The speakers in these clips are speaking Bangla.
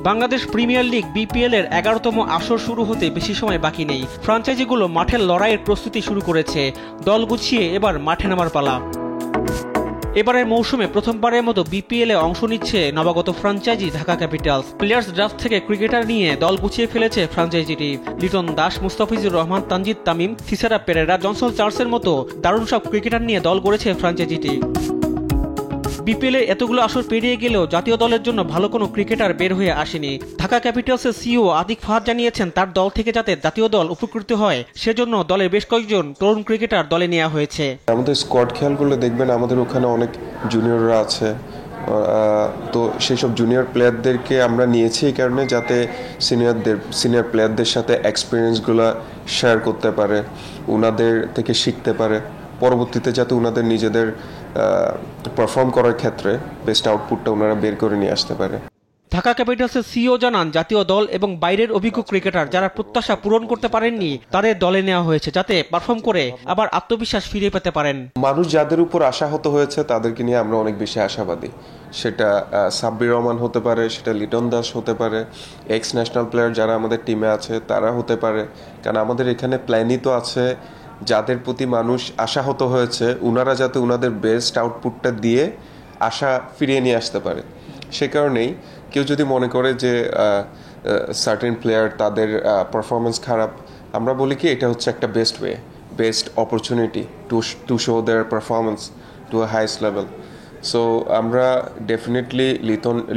বাংলাদেশ প্রিমিয়ার লিগ বিপিএল এর 11তম আসর শুরু হতে বেশি সময় বাকি নেই। ফ্র্যাঞ্চাইজিগুলো মাঠের লড়াইয়ের প্রস্তুতি শুরু করেছে। দল গুছিয়ে এবার মাঠে নামার পালা। এবারের মৌসুমে প্রথমবারের মতো বিপিএল এ অংশ নিচ্ছে নবাগত franchise Dhaka Capitals. Players draft থেকে ক্রিকেটার নিয়ে দল গুছিয়ে ফেলেছে ফ্র্যাঞ্চাইজিটি। লিটন দাস, মুস্তাফিজুর রহমান, তানজিদ তামিম, থিসারা পেরেরা, জনসন চার্লসের মতো দারুণ সব ক্রিকেটার নিয়ে দল গড়েছে ফ্র্যাঞ্চাইজিটি। বিপিএল এর এতগুলো আসর পেরিয়ে গেলেও জাতীয় দলের জন্য ভালো কোনো ক্রিকেটার বের হয়ে আসেনি। ঢাকা ক্যাপিটালসের সিইও আতিক ফাহাদ জানিয়েছেন, তার দল থেকে যাতে জাতীয় দল উপকৃত হয় সেজন্য দলের বেশ কয়েকজন তরুণ ক্রিকেটার দলে নেওয়া হয়েছে। আমাদের স্কোয়াড খেয়াল করলে দেখবেন আমাদের ওখানে অনেক জুনিয়ররা আছে, তো সেই সব জুনিয়র প্লেয়ারদেরকে আমরা নিয়েছি এই কারণে যাতে সিনিয়র প্লেয়ারদের সাথে এক্সপিরিয়েন্সগুলো শেয়ার করতে পারে, ওনাদের থেকে শিখতে পারে, পরবর্তীতে যাতে ওনাদের নিজেদের পারফর্ম করার ক্ষেত্রে বেস্ট আউটপুটটা ওনারা বের করে নিয়ে আসতে পারে। ঢাকা ক্যাপিটালসের সিইও জানান, জাতীয় দল এবং বাইরের অভিজ্ঞ ক্রিকেটার যারা প্রত্যাশা পূরণ করতে পারেননি তাদের দলে নেওয়া হয়েছে যাতে পারফর্ম করে আবার আত্মবিশ্বাস ফিরে পেতে পারেন। মানুষ যাদের উপর আশাহত হয়েছে তাদেরকে নিয়ে আমরা অনেক বেশি আশাবাদী। সেটা সাব্বির রহমান হতে পারে, সেটা লিটন দাস হতে পারে, এক্স ন্যাশনাল প্লেয়ার যারা আমাদের টিমে আছে তারা হতে পারে। কারণ আমাদের এখানে প্ল্যানই তো আছে যাদের প্রতি মানুষ আশাহত হয়েছে ওনারা যাতে ওনাদের বেস্ট আউটপুটটা দিয়ে আশা ফিরিয়ে নিয়ে আসতে পারে। সে কারণেই কেউ যদি মনে করে যে সার্টেন প্লেয়ার তাদের পারফরমেন্স খারাপ, আমরা বলি কি এটা হচ্ছে একটা best opportunity to show their performance to a highest level. So আমরা ডেফিনেটলি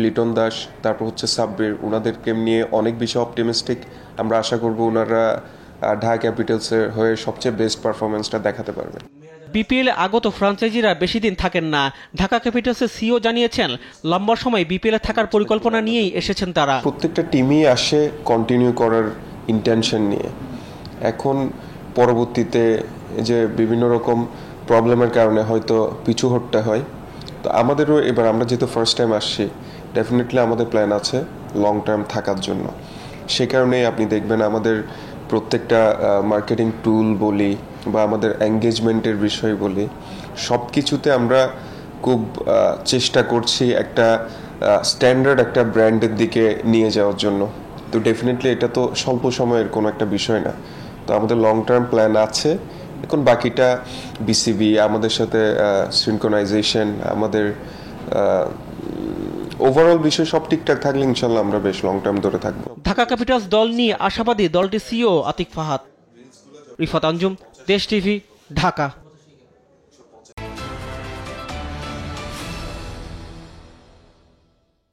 লিটন দাস, তারপর হচ্ছে সাব্বির, ওনাদেরকে নিয়ে অনেক বেশি অপটিমিস্টিক। আমরা আশা করব ওনারা ঢাকা ক্যাপিটালসের হয়ে সবচেয়ে বেস্ট পারফরমেন্সটা দেখাতে পারবে। বিপিএল আগত ফ্র্যাঞ্চাইজিরা বেশি দিন থাকেন না। ঢাকা ক্যাপিটালসের সিইও জানিয়েছেন, লম্বা সময় বিপিএল থাকার পরিকল্পনা নিয়েই এসেছেন তারা। প্রত্যেকটা টিমই আসে কন্টিনিউ করার ইন্টেনশন নিয়ে। এখন পরবর্তীতে যে বিভিন্ন রকম প্রবলেমের কারণে হয়তো পিছু হটতে হয়, তো আমাদেরও এবার আমরা যেহেতু ফার্স্ট টাইম আসছি, ডেফিনেটলি আমাদের প্ল্যান আছে লং টার্ম থাকার জন্য। সে কারণেই আপনি দেখবেন আমাদের প্রত্যেকটা মার্কেটিং টুল বলি বা আমাদের এঙ্গেজমেন্টের বিষয় বলি, সব কিছুতে আমরা খুব চেষ্টা করছি একটা স্ট্যান্ডার্ড একটা ব্র্যান্ডের দিকে নিয়ে যাওয়ার জন্য। তো ডেফিনেটলি এটা তো স্বল্প সময়ের কোনো একটা বিষয় না, তো আমাদের লং টার্ম প্ল্যান আছে। এখন বাকিটা বিসিবি আমাদের সাথে সিনক্রোনাইজেশন, আমাদের ওভারঅল বিষয় সব ঠিকঠাক থাকলে ইনশাল্লাহ আমরা বেশ লং টার্ম ধরে থাকবো। ঢাকা ক্যাপিটালস দল নিয়ে আশাবাদী দলটির সিইও আতিক ফাহাদ। রিফাত আঞ্জুম, দেশ টিভি, ঢাকা।